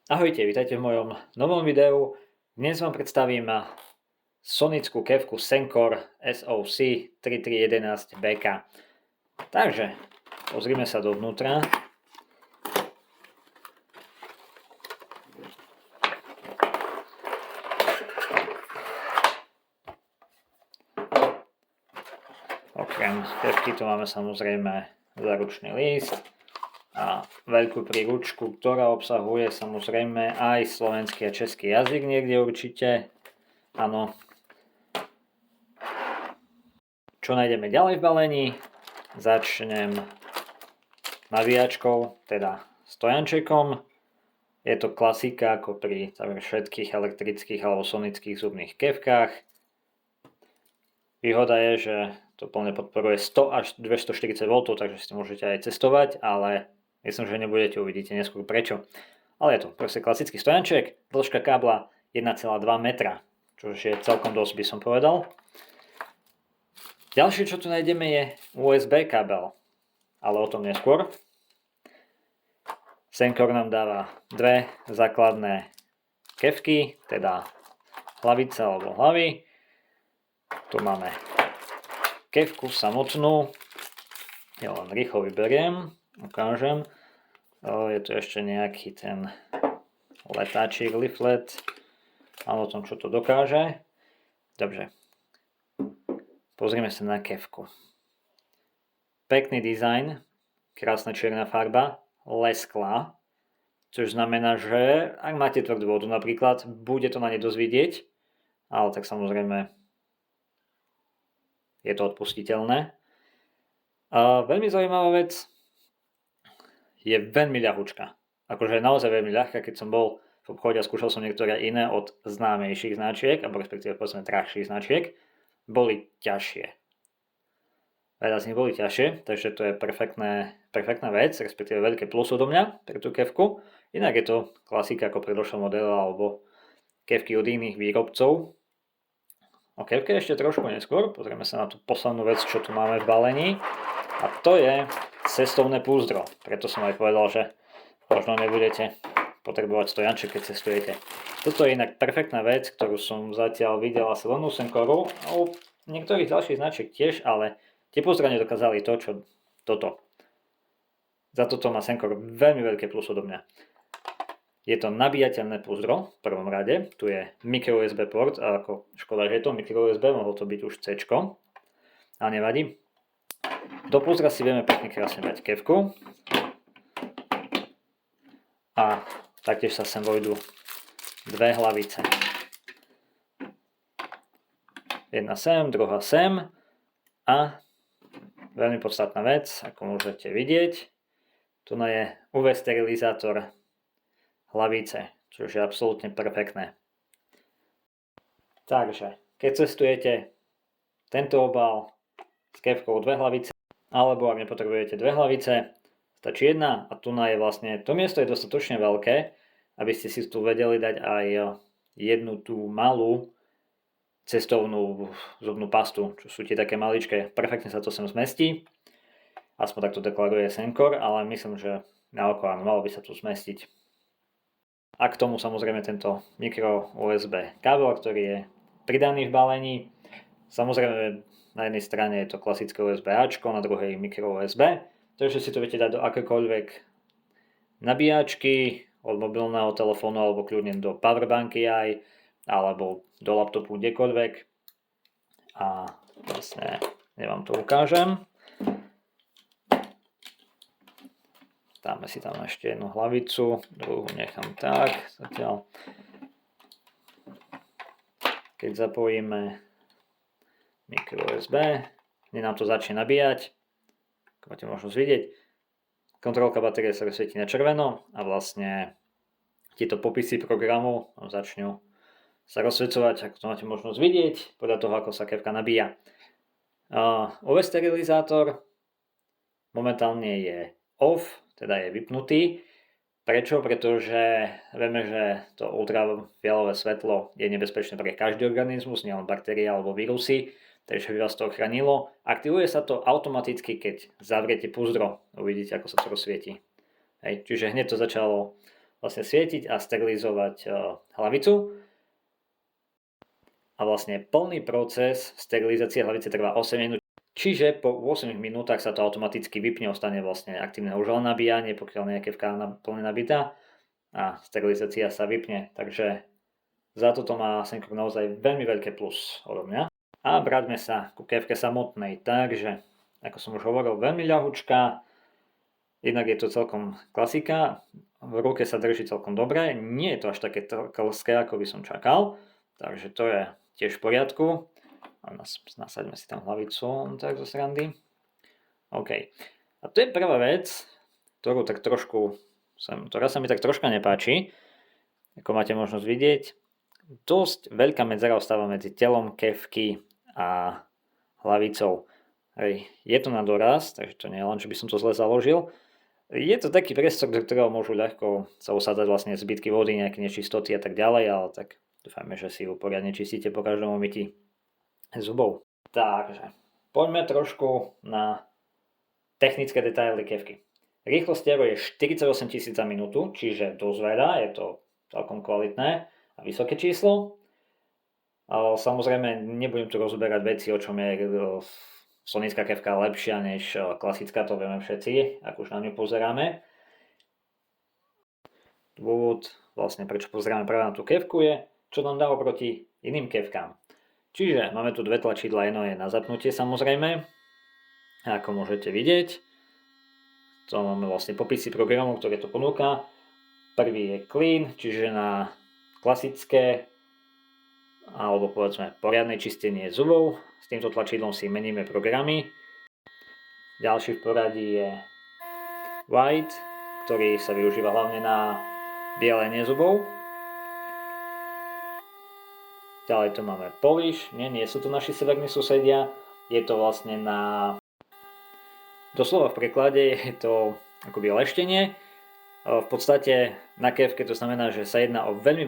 Ahojte, vítajte v mojom novom videu. Dnes vám predstavím sonickú kefku Senkor SOC 3311 BK. Takže, pozrime sa dovnútra. Okrem kefky tu máme samozrejme záručný list a veľkú príručku, ktorá obsahuje samozrejme aj slovenský a český jazyk niekde určite. Áno. Čo nájdeme ďalej v balení? Začnem nabíjačkou, teda stojančekom. Je to klasika ako pri všetkých elektrických alebo sonických zubných kefkách. Výhoda je, že to plne podporuje 100 až 240 V, takže si môžete aj cestovať, ale myslím, že nebudete, uvidíte neskôr prečo. Ale je to proste klasický stojanček, dĺžka kábla 1,2 metra, čo je celkom dosť, by som povedal. Ďalšie, čo tu nájdeme, je USB kábel, ale o tom neskôr. Senkor nám dáva dve základné kefky, teda hlavice alebo hlavy. Tu máme kefku samotnú, ja len rýchlo vyberiem, ukážem. Je tu ešte nejaký ten letáčik, leaflet, a o tom, čo to dokáže. Dobre, pozrieme sa na kefku. Pekný dizajn, krásna čierna farba, lesklá, čo znamená, že ak máte tvrdú vodu napríklad, bude to na nej dosť vidieť, ale tak samozrejme je to odpustiteľné. A veľmi zaujímavá vec, je veľmi ľahučká. Akože je naozaj veľmi ľahká, keď som bol v obchode a skúšal som niektoré iné od známejších značiek, alebo respektíve povedzme drahších značiek, boli ťažšie. Veľa z nich boli ťažšie, takže to je perfektná vec, respektíve veľké plus odo mňa pre tú kefku. Inak je to klasika ako pri došlom modelu alebo kefky od iných výrobcov. O kefke ešte trošku neskôr, pozrieme sa na tú poslednú vec, čo tu máme v balení. A to je cestovné púzdro. Preto som aj povedal, že možno nebudete potrebovať stojanček, keď cestujete. Toto je inak perfektná vec, ktorú som zatiaľ videl asi len u Senkoru, a u niektorých ďalších značiek tiež, ale tie púzdra nedokázali to, čo toto. Za toto má Senkor veľmi veľké plus odo mňa. Je to nabíjateľné púzdro v prvom rade, tu je micro USB port, a ako škoda, že je to micro USB, mohlo to byť už C, ale nevadí. Do púzdra si vieme pekne krásne dať kefku a taktiež sa sem vojdu dve hlavice. Jedna sem, druhá sem a veľmi podstatná vec, ako môžete vidieť, tu je UV sterilizátor hlavice, čo je absolútne perfektné. Takže, keď cestujete, tento obal s kefkou dve hlavice, alebo ak nepotrebujete dve hlavice, stačí jedna a tu je vlastne, to miesto je dostatočne veľké, aby ste si tu vedeli dať aj jednu tú malú cestovnú zubnú pastu, čo sú tie také maličké, perfektne sa to sem zmestí, aspoň takto deklaruje Senkor, ale myslím, že na oko áno, malo by sa tu zmestiť. A k tomu samozrejme tento micro USB kábel, ktorý je pridaný v balení. Samozrejme na jednej strane je to klasické USB Ačko, na druhej micro USB, takže si to viete dať do akékoľvek nabíjačky, od mobilného telefónu alebo kľudne do powerbanky aj, alebo do laptopu kdekoľvek. A vlastne, ja vám to ukážem. Dáme si tam ešte jednu hlavicu, druhú nechám tak, zatiaľ. Keď zapojíme micro USB, hneď nám to začne nabíjať, ako máte možnosť vidieť. Kontrolka batérie sa rozsvietí na červeno a vlastne tieto popisy programu začnú sa rozsvecovať, ako to máte možnosť vidieť, podľa toho, ako sa kefka nabíja. UV sterilizátor momentálne je off, teda je vypnutý. Prečo? Pretože vieme, že to ultrafialové svetlo je nebezpečné pre každý organizmus, nielen baktérie alebo vírusy, takže by vás to ochránilo. Aktivuje sa to automaticky, keď zavriete púzdro. Uvidíte, ako sa to rozsvieti. Čiže hneď to začalo vlastne svietiť a sterilizovať hlavicu. A vlastne plný proces sterilizácie hlavice trvá 8 minút. Čiže po 8 minútach sa to automaticky vypne, ostane vlastne aktívne už len nabíjanie, pokiaľ nie je kefka plne nabitá a sterilizácia sa vypne. Takže za toto má Sencrook naozaj veľmi veľké plus odo mňa. A vráťme sa ku kefke samotnej. Takže, ako som už hovoril, veľmi ľahučká. Jednak je to celkom klasika. V ruke sa drží celkom dobre. Nie je to až také klské, ako by som čakal. Takže to je tiež v poriadku. A nasaďme si tam hlavicu, tak zo srandy. OK. A to je prvá vec, ktorá sa mi tak troška nepáči. Ako máte možnosť vidieť, dosť veľká medzera ostáva medzi telom kefky a hlavicou. Je to na doraz, takže to nie je len, že by som to zle založil. Je to taký priestor, do ktorého môžu ľahko sa usádzať vlastne zbytky vody, nejaké nečistoty a tak ďalej, ale tak dúfajme, že si ju poriadne čistíte po každom umytí zubov. Takže poďme trošku na technické detaily kefky. Rýchlosť tieru je 48 000 za minútu, čiže dosť veľa, je to celkom kvalitné a vysoké číslo. Samozrejme, nebudem tu rozoberať veci, o čom je sonická kefka lepšia než klasická, to vieme všetci, ak už na ňu pozeráme. Dôvod, vlastne prečo pozeráme práve na tú kefku je, čo nám dá oproti iným kefkám. Čiže máme tu dve tlačidlá, jedno je na zapnutie samozrejme, ako môžete vidieť. To máme vlastne popisy programov, ktoré to ponúka. Prvý je clean, čiže na klasické alebo povedzme poriadne čistenie zubov. S týmto tlačidlom si meníme programy. Ďalší v poradí je white, ktorý sa využíva hlavne na bielenie zubov. Ďalej tu máme polish, nie sú to naši severní susedia, je to vlastne doslova v preklade je to akoby leštenie. V podstate na kefke to znamená, že sa jedná o veľmi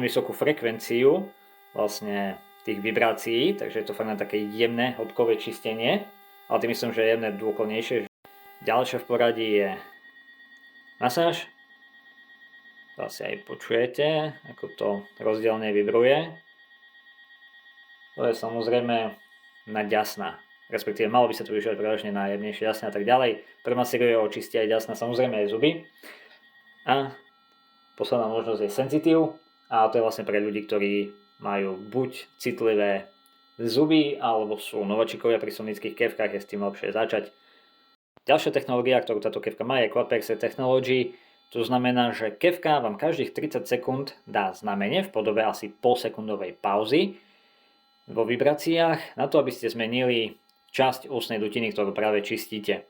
vysokú frekvenciu vlastne tých vibrácií, takže je to fakt na také jemné hĺbkové čistenie, ale tým myslím, že je jemné dôkladnejšie. Ďalšie v poradí je masáž. To asi aj počujete, ako to rozdielne vibruje. To je samozrejme na ďasna, respektíve malo by sa to využívať prevažne na jemnejšie ďasna a tak ďalej. Premasíruje, očistí aj ďasna, samozrejme aj zuby. A posledná možnosť je senzitív, a to je vlastne pre ľudí, ktorí majú buď citlivé zuby, alebo sú nováčikovia pri sonických kefkách, je s tým lepšie začať. Ďalšia technológia, ktorú táto kefka má, je Quadpexer Technology. To znamená, že kefka vám každých 30 sekúnd dá znamenie v podobe asi polsekundovej pauzy vo vibráciách na to, aby ste zmenili časť ústnej dutiny, ktorú práve čistíte,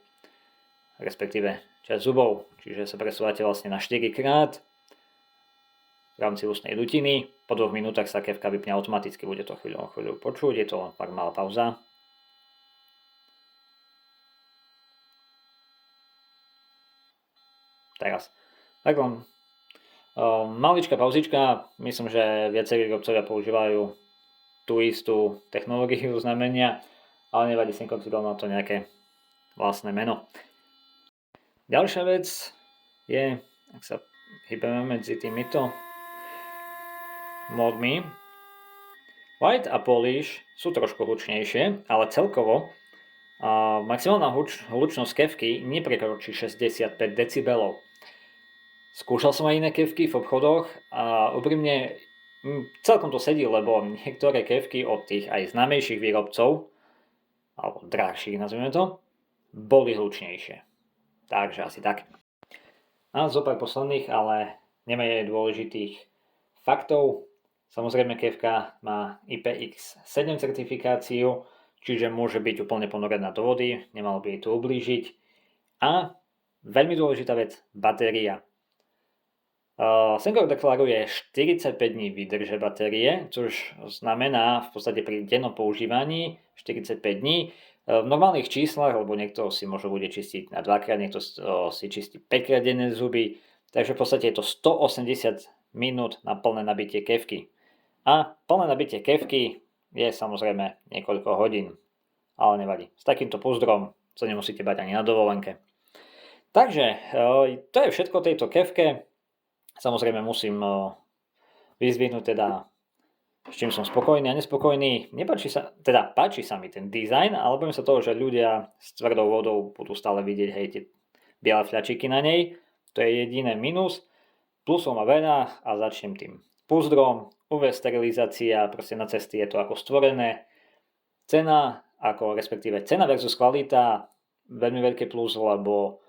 respektíve časť zubov. Čiže sa presúvate vlastne na 4 krát v rámci ústnej dutiny. Po 2 minútach sa kefka vypne automaticky, bude to chvíľu počuť, je to len fakt malá pauza. Teraz. Tak len maličká pauzička, myslím, že viacerí výrobcovia používajú tú istú technológiu znamenia, ale nevadí, Sencrook si dal na to nejaké vlastné meno. Ďalšia vec je, ak sa hýbeme medzi týmito módmi, white a polish sú trošku hlučnejšie, ale celkovo maximálna hlučnosť kefky neprekročí 65 decibelov. Skúšal som aj iné kefky v obchodoch a úprimne celkom to sedí, lebo niektoré kefky od tých aj známejších výrobcov, alebo drahších nazvime to, boli hlučnejšie. Takže asi tak. A zo pár posledných, ale nemenej dôležitých faktov. Samozrejme kefka má IPX7 certifikáciu, čiže môže byť úplne ponorená do vody, nemalo by jej to ublížiť. A veľmi dôležitá vec, batéria. Sencrook deklaruje 45 dní výdrže batérie, čo znamená v podstate pri dennom používaní 45 dní. V normálnych číslach, lebo niekto si možno bude čistiť na 2-krát, niekto si čistí 5-krát denné zuby, takže v podstate je to 180 minút na plné nabitie kefky. A plné nabitie kefky je samozrejme niekoľko hodín, ale nevadí. S takýmto pozdrom sa nemusíte bať ani na dovolenke. Takže to je všetko o tejto kefke. Samozrejme musím vyzdvihnúť teda, s čím som spokojný a nespokojný. Páči sa mi ten dizajn, ale bojím sa toho, že ľudia s tvrdou vodou budú stále vidieť, hej, tie biele fľačiky na nej. To je jediné minus. Plusov má veľa a začnem tým púzdrom. UV sterilizácia, proste na cesty je to ako stvorené. Cena versus kvalita, veľmi veľké plus, lebo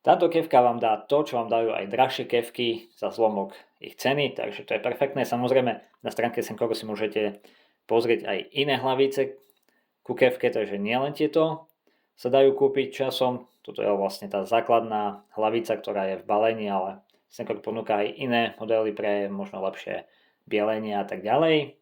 táto kefka vám dá to, čo vám dajú aj drahšie kefky za zlomok ich ceny, takže to je perfektné. Samozrejme, na stránke Senkoru si môžete pozrieť aj iné hlavice ku kefke, takže nielen tieto sa dajú kúpiť časom. Toto je vlastne tá základná hlavica, ktorá je v balení, ale Senkor ponúka aj iné modely pre možno lepšie bielenie a tak ďalej.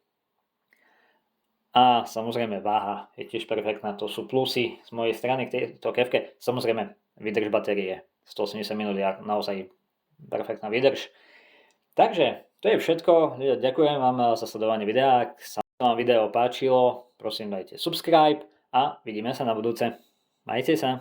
A samozrejme váha je tiež perfektná, to sú plusy z mojej strany k tejto kefke. Samozrejme vydrž batérie 180 minút je naozaj perfektná výdrž. Takže to je všetko. Ďakujem vám za sledovanie videa. Ak sa vám video páčilo, prosím dajte subscribe a vidíme sa na budúce. Majte sa.